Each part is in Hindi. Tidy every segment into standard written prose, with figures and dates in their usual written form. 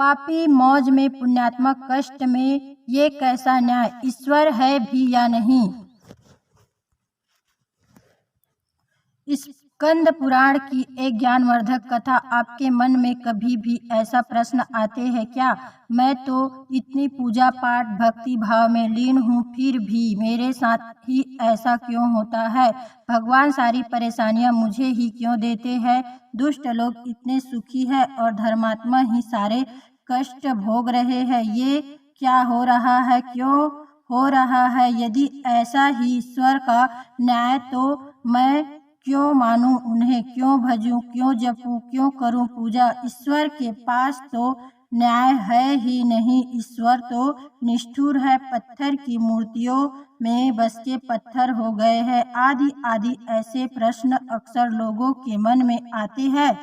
पापी मौज में, पुण्यात्मा कष्ट में, ये कैसा न्याय, ईश्वर है भी या नहीं। स्कंद पुराण की एक ज्ञानवर्धक कथा। आपके मन में कभी भी ऐसा प्रश्न आते हैं क्या? मैं तो इतनी पूजा पाठ भक्ति भाव में लीन हूँ, फिर भी मेरे साथ ही ऐसा क्यों होता है? भगवान सारी परेशानियाँ मुझे ही क्यों देते हैं? दुष्ट लोग इतने सुखी है और धर्मात्मा ही सारे कष्ट भोग रहे हैं। ये क्या हो रहा है, क्यों हो रहा है? यदि ऐसा ही ईश्वर का न्याय तो मैं क्यों मानूं उन्हें, क्यों भजूं, क्यों जपूं, क्यों करूं पूजा? ईश्वर के पास तो न्याय है ही नहीं। ईश्वर तो निष्ठुर है, पत्थर की मूर्तियों में बस के पत्थर हो गए हैं। आदि आदि ऐसे प्रश्न अक्सर लोगों के मन में आते हैं,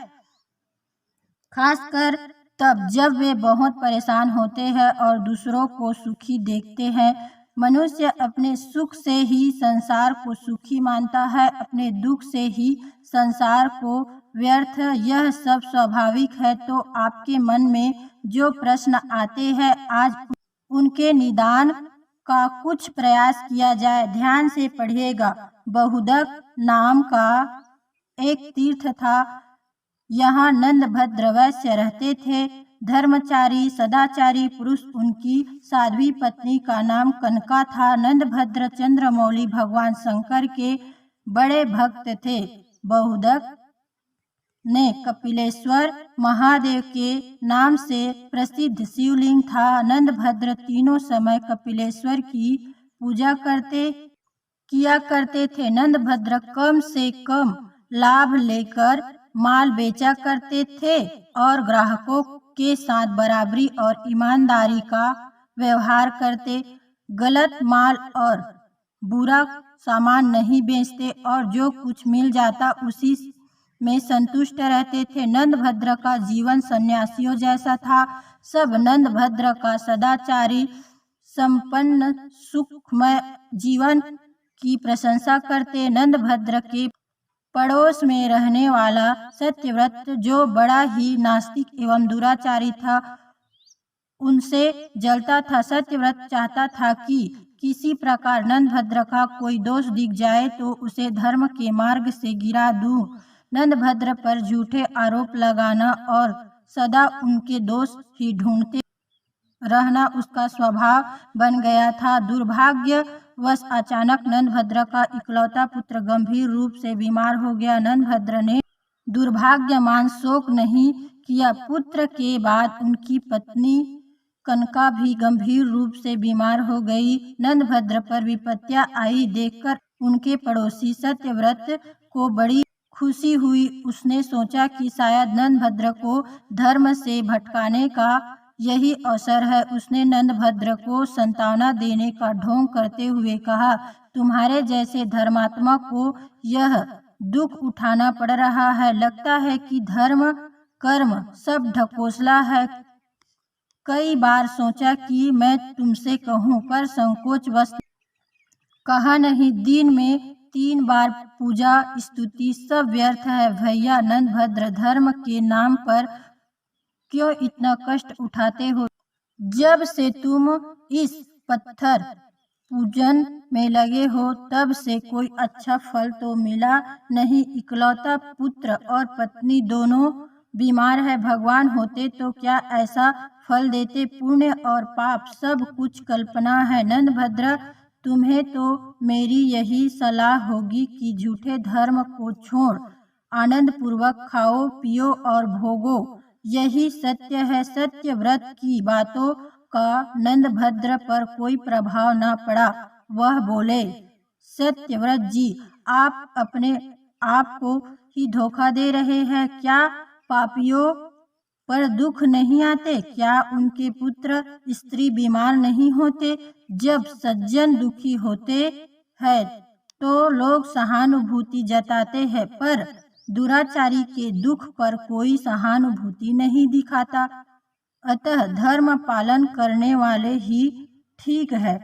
खासकर तब जब वे बहुत परेशान होते हैं और दूसरों को सुखी देखते हैं। मनुष्य अपने सुख से ही संसार को सुखी मानता है, अपने दुख से ही संसार को व्यर्थ। यह सब स्वाभाविक है। तो आपके मन में जो प्रश्न आते हैं, आज उनके निदान का कुछ प्रयास किया जाए। ध्यान से पढ़िएगा। बहुदक नाम का एक तीर्थ था। यहाँ नंदभद्र वैश्य रहते थे, धर्मचारी सदाचारी पुरुष। उनकी साध्वी पत्नी का नाम कनका था। नंदभद्र चंद्रमौली भगवान शंकर के बड़े भक्त थे। बहुदक ने कपिलेश्वर महादेव के नाम से प्रसिद्ध शिवलिंग था। नंदभद्र तीनों समय कपिलेश्वर की पूजा किया करते थे। नंदभद्र कम से कम लाभ लेकर माल बेचा करते थे और ग्राहकों के साथ बराबरी और ईमानदारी का व्यवहार करते। गलत माल और बुरा सामान नहीं बेचते और जो कुछ मिल जाता उसी में संतुष्ट रहते थे। नंदभद्र का जीवन सन्यासियों जैसा था। सब नंदभद्र का सदाचारी संपन्न सुखमय जीवन की प्रशंसा करते। नंदभद्र के पड़ोस में रहने वाला सत्यव्रत, जो बड़ा ही नास्तिक एवं दुराचारी था, उनसे जलता था। सत्यव्रत चाहता था कि किसी प्रकार नंदभद्र का कोई दोष दिख जाए तो उसे धर्म के मार्ग से गिरा दूं। नंदभद्र पर झूठे आरोप लगाना और सदा उनके दोष ही ढूंढते रहना उसका स्वभाव बन गया था। दुर्भाग्यवश अचानक नंदभद्र का इकलौता पुत्र गंभीर रूप से बीमार हो गया। नंदभद्र ने दुर्भाग्यमान शोक नहीं किया। पुत्र के बाद उनकी पत्नी कनका भी गंभीर रूप से बीमार हो गई। नंदभद्र पर विपत्तियां आई देखकर उनके पड़ोसी सत्यव्रत को बड़ी खुशी हुई। उसने सोचा कि शायद नंदभद्र को धर्म से भटकाने का यही अवसर है। उसने नंदभद्र को सांत्वना देने का ढोंग करते हुए कहा, तुम्हारे जैसे धर्मात्मा को यह दुख उठाना पड़ रहा है। लगता है कि धर्म कर्म सब ढकोसला है। कई बार सोचा कि मैं तुमसे कहूँ, पर संकोचवश कहा नहीं। दिन में 3 बार पूजा स्तुति सब व्यर्थ है। भैया नंदभद्र, धर्म के नाम पर क्यों इतना कष्ट उठाते हो? जब से तुम इस पत्थर पूजन में लगे हो तब से कोई अच्छा फल तो मिला नहीं। इकलौता पुत्र और पत्नी दोनों बीमार है। भगवान होते तो क्या ऐसा फल देते? पुण्य और पाप सब कुछ कल्पना है। नंदभद्र, तुम्हें तो मेरी यही सलाह होगी कि झूठे धर्म को छोड़ आनंद पूर्वक खाओ पियो और भोगो। यही सत्य है। सत्यव्रत की बातों का नंदभद्र पर कोई प्रभाव न पड़ा। वह बोले, सत्यव्रत जी, आप अपने आप को ही धोखा दे रहे हैं। क्या पापियों पर दुख नहीं आते? क्या उनके पुत्र स्त्री बीमार नहीं होते? जब सज्जन दुखी होते हैं तो लोग सहानुभूति जताते हैं, पर दुराचारी के दुख पर कोई सहानुभूति नहीं दिखाता। अतः धर्म पालन करने वाले ही ठीक है।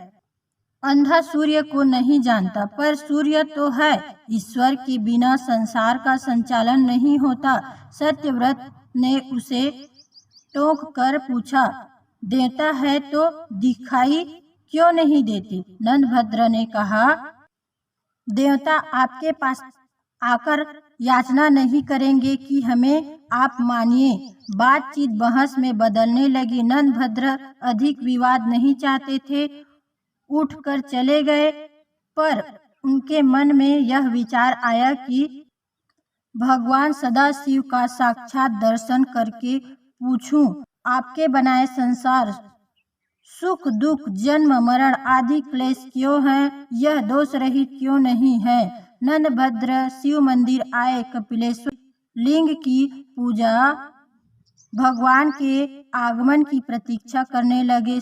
अंधा सूर्य को नहीं जानता, पर सूर्य तो है। ईश्वर के बिना संसार का संचालन नहीं होता। सत्यव्रत ने उसे टोक कर पूछा, देता है तो दिखाई क्यों नहीं देते? नंदभद्र ने कहा, देवता आपके पास आकर याचना नहीं करेंगे कि हमें आप मानिए। बातचीत बहस में बदलने लगी। नंदभद्र अधिक विवाद नहीं चाहते थे, उठकर चले गए, पर उनके मन में यह विचार आया कि भगवान सदाशिव का साक्षात दर्शन करके पूछूं, आपके बनाए संसार सुख दुख जन्म मरण आदि क्लेश क्यों हैं? यह दोष रहित क्यों नहीं है? नंदभद्र शिव मंदिर आए, कपिलेश्वर लिंग की पूजा, भगवान के आगमन की प्रतीक्षा करने लगे।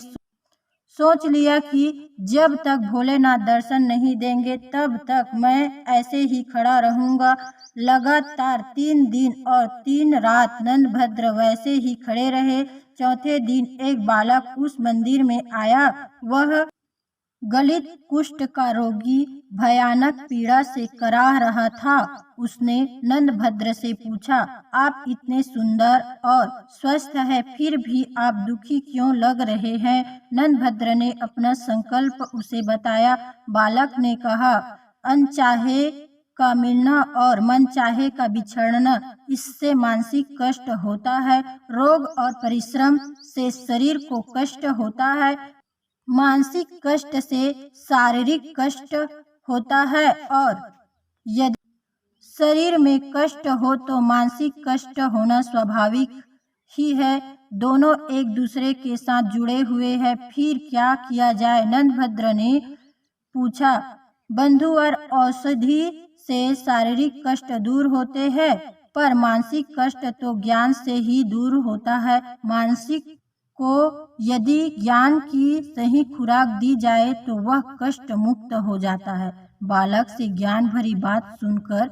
सोच लिया कि जब तक भोलेनाथ दर्शन नहीं देंगे तब तक मैं ऐसे ही खड़ा रहूंगा। लगातार 3 दिन और 3 रात नंदभद्र वैसे ही खड़े रहे। चौथे दिन एक बालक उस मंदिर में आया। वह गलित कुष्ठ का रोगी भयानक पीड़ा से कराह रहा था। उसने नंदभद्र से पूछा, आप इतने सुंदर और स्वस्थ हैं, फिर भी आप दुखी क्यों लग रहे हैं? नंदभद्र ने अपना संकल्प उसे बताया। बालक ने कहा, अनचाहे का मिलना और मनचाहे का बिछड़ना, इससे मानसिक कष्ट होता है। रोग और परिश्रम से शरीर को कष्ट होता है। मानसिक कष्ट से शारीरिक कष्ट होता है, और यदि शरीर में कष्ट हो तो मानसिक कष्ट होना स्वाभाविक ही है। दोनों एक दूसरे के साथ जुड़े हुए हैं। फिर क्या किया जाए? नंदभद्र ने पूछा। बंधु और औषधि से शारीरिक कष्ट दूर होते हैं, पर मानसिक कष्ट तो ज्ञान से ही दूर होता है। मानसिक को यदि ज्ञान की सही खुराक दी जाए तो वह कष्ट मुक्त हो जाता है। बालक से ज्ञान भरी बात सुनकर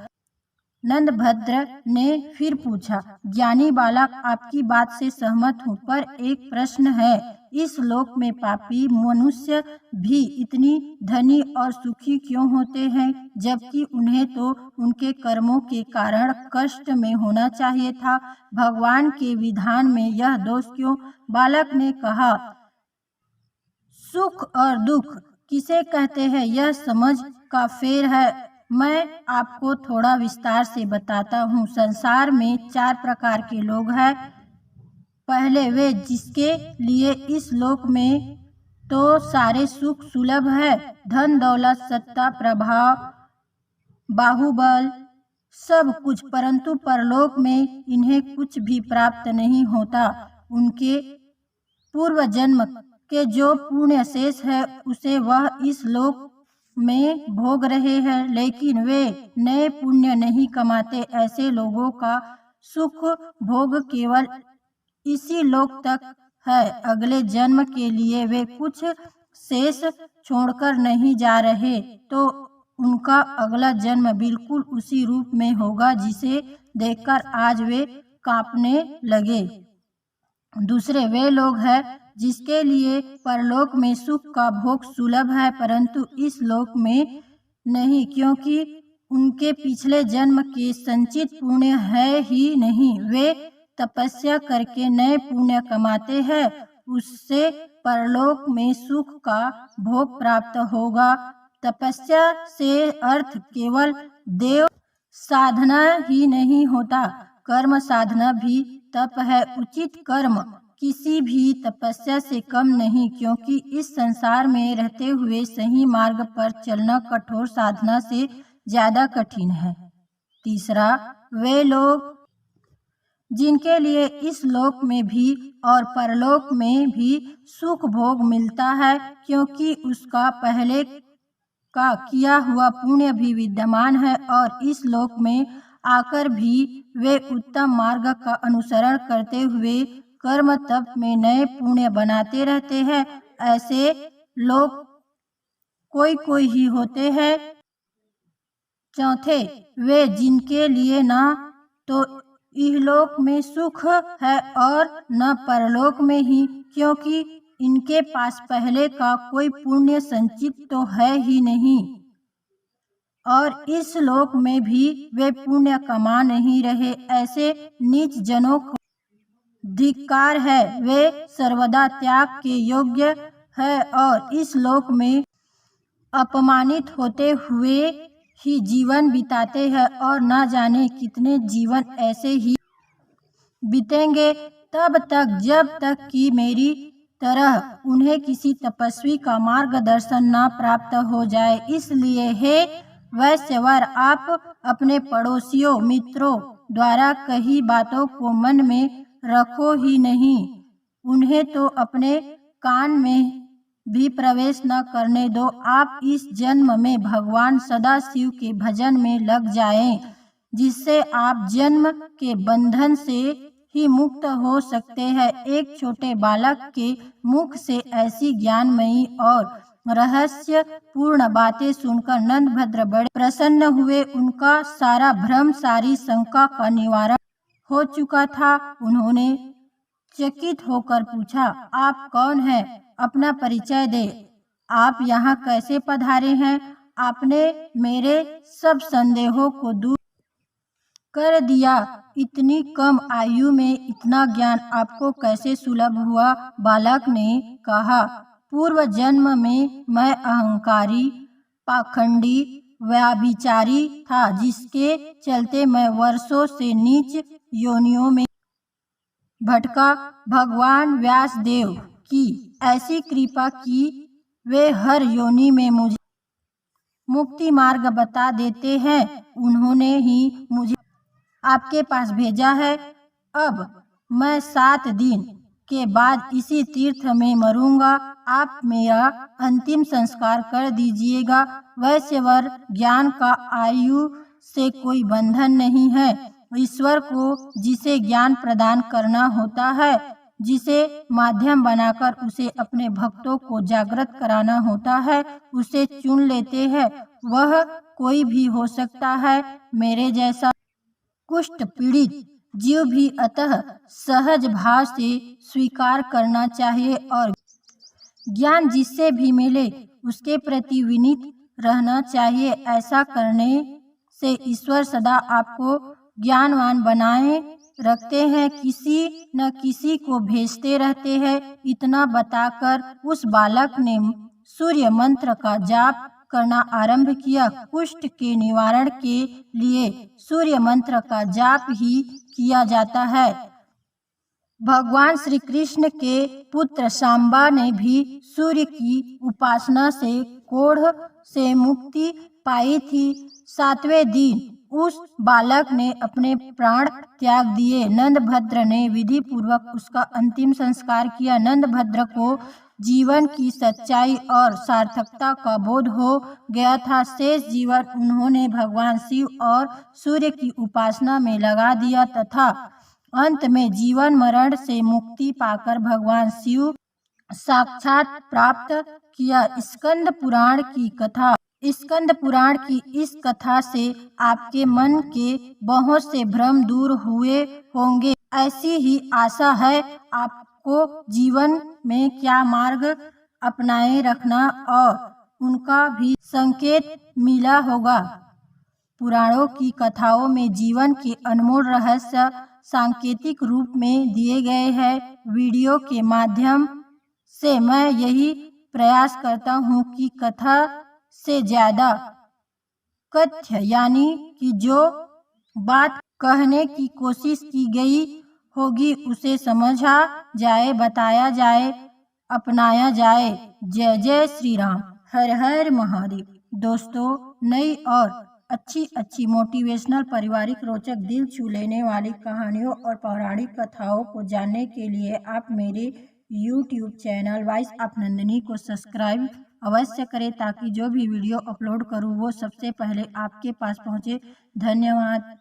नंदभद्र ने फिर पूछा, ज्ञानी बालक, आपकी बात से सहमत हूँ, पर एक प्रश्न है। इस लोक में पापी मनुष्य भी इतनी धनी और सुखी क्यों होते हैं, जबकि उन्हें तो उनके कर्मों के कारण कष्ट में होना चाहिए था? भगवान के विधान में यह दोष क्यों? बालक ने कहा, सुख और दुख किसे कहते हैं यह समझ का फेर है। मैं आपको थोड़ा विस्तार से बताता हूँ। संसार में 4 प्रकार के लोग हैं। पहले वे जिसके लिए इस लोक में तो सारे सुख सुलभ है, धन दौलत सत्ता प्रभाव बाहुबल सब कुछ, परंतु परलोक में इन्हें कुछ भी प्राप्त नहीं होता। उनके पूर्व जन्म के जो पुण्य शेष है उसे वह इस लोक में भोग रहे हैं, लेकिन वे नए पुण्य नहीं कमाते। ऐसे लोगों का सुख भोग केवल इसी लोक तक है। अगले जन्म के लिए वे कुछ शेष छोड़कर नहीं जा रहे, तो उनका अगला जन्म बिल्कुल उसी रूप में होगा जिसे देखकर आज वे कांपने लगे। दूसरे वे लोग हैं जिसके लिए परलोक में सुख का भोग सुलभ है, परंतु इस लोक में नहीं, क्योंकि उनके पिछले जन्म के संचित पुण्य है ही नहीं। वे तपस्या करके नए पुण्य कमाते हैं, उससे परलोक में सुख का भोग प्राप्त होगा। तपस्या से अर्थ केवल देव साधना ही नहीं होता, कर्म साधना भी तप है। उचित कर्म किसी भी तपस्या से कम नहीं, क्योंकि इस संसार में रहते हुए सही मार्ग पर चलना कठोर साधना से ज्यादा कठिन है। तीसरा, वे लोग जिनके लिए इस लोक में भी और परलोक में भी सुख भोग मिलता है, क्योंकि उसका पहले का किया हुआ पुण्य भी विद्यमान है, और इस लोक में आकर भी वे उत्तम मार्ग का अनुसरण करते हुए कर्म तप में नए पुण्य बनाते रहते हैं। ऐसे लोग कोई ही होते हैं। चौथे, वे जिनके लिए ना तो इहलोक में सुख है और न परलोक में ही, क्योंकि इनके पास पहले का कोई पुण्य संचित तो है ही नहीं, और इस लोक में भी वे पुण्य कमा नहीं रहे। ऐसे नीच जनों को धिक्कार है। वे सर्वदा त्याग के योग्य है और इस लोक में अपमानित होते हुए ही जीवन बिताते हैं और न जाने कितने जीवन ऐसे ही बीतेंगे तब तक जब तक कि मेरी तरह उन्हें किसी तपस्वी का मार्गदर्शन न प्राप्त हो जाए। इसलिए हे वैश्यवर, आप अपने पड़ोसियों मित्रों द्वारा कही बातों को मन में रखो ही नहीं, उन्हें तो अपने कान में भी प्रवेश न करने दो। आप इस जन्म में भगवान सदाशिव के भजन में लग जाएं, जिससे आप जन्म के बंधन से ही मुक्त हो सकते हैं। एक छोटे बालक के मुख से ऐसी ज्ञानमयी और रहस्य पूर्ण बातें सुनकर नंदभद्र बड़े प्रसन्न हुए। उनका सारा भ्रम, सारी शंका का निवारण हो चुका था। उन्होंने चकित होकर पूछा, आप कौन हैं? अपना परिचय दे। आप यहाँ कैसे पधारे हैं? आपने मेरे सब संदेहों को दूर कर दिया। इतनी कम आयु में इतना ज्ञान आपको कैसे सुलभ हुआ? बालक ने कहा, पूर्व जन्म में मैं अहंकारी, पाखंडी, व्याभिचारी था, जिसके चलते मैं वर्षों से नीच योनियों में भटका। भगवान व्यासदेव की ऐसी कृपा की वे हर योनि में मुझे मुक्ति मार्ग बता देते हैं। उन्होंने ही मुझे आपके पास भेजा है। अब मैं 7 दिन के बाद इसी तीर्थ में मरूंगा। आप मेरा अंतिम संस्कार कर दीजिएगा। वैश्यवर, ज्ञान का आयु से कोई बंधन नहीं है। ईश्वर को जिसे ज्ञान प्रदान करना होता है, जिसे माध्यम बनाकर उसे अपने भक्तों को जागृत कराना होता है, उसे चुन लेते हैं। वह कोई भी हो सकता है। मेरे जैसा कुष्ठ पीड़ित जीव भी अतः सहज भाव से स्वीकार करना चाहिए और ज्ञान जिससे भी मिले उसके प्रति विनीत रहना चाहिए। ऐसा करने से ईश्वर सदा आपको ज्ञानवान बनाए रखते हैं, किसी न किसी को भेजते रहते हैं। इतना बताकर उस बालक ने सूर्य मंत्र का जाप करना आरंभ किया। कुष्ठ के निवारण के लिए सूर्य मंत्र का जाप ही किया जाता है। भगवान श्री कृष्ण के पुत्र सांबा ने भी सूर्य की उपासना से कोढ़ से मुक्ति पाई थी। 7वें दिन उस बालक ने अपने प्राण त्याग दिए। नंदभद्र ने विधि पूर्वक उसका अंतिम संस्कार किया। नंदभद्र को जीवन की सच्चाई और सार्थकता का बोध हो गया था। शेष जीवन उन्होंने भगवान शिव और सूर्य की उपासना में लगा दिया तथा अंत में जीवन मरण से मुक्ति पाकर भगवान शिव साक्षात प्राप्त किया। स्कंद पुराण की कथा। स्कंद पुराण की इस कथा से आपके मन के बहुत से भ्रम दूर हुए होंगे। ऐसी ही आशा है। आपको जीवन में क्या मार्ग अपनाए रखना और उनका भी संकेत मिला होगा। पुराणों की कथाओं में जीवन के अनमोल रहस्य सांकेतिक रूप में दिए गए हैं। वीडियो के माध्यम से मैं यही प्रयास करता हूँ कि कथा से ज्यादा कथ्य यानी कि जो बात कहने की कोशिश की गई होगी उसे समझा जाए, बताया जाए, अपनाया जाए। जय जय श्री राम। हर हर महादेव। दोस्तों, नई और अच्छी मोटिवेशनल, पारिवारिक, रोचक, दिल छू लेने वाली कहानियों और पौराणिक कथाओं को जानने के लिए आप मेरे YouTube channel voice of Nandini को सब्सक्राइब अवश्य करें ताकि जो भी वीडियो अपलोड करूं वो सबसे पहले आपके पास पहुंचे। धन्यवाद।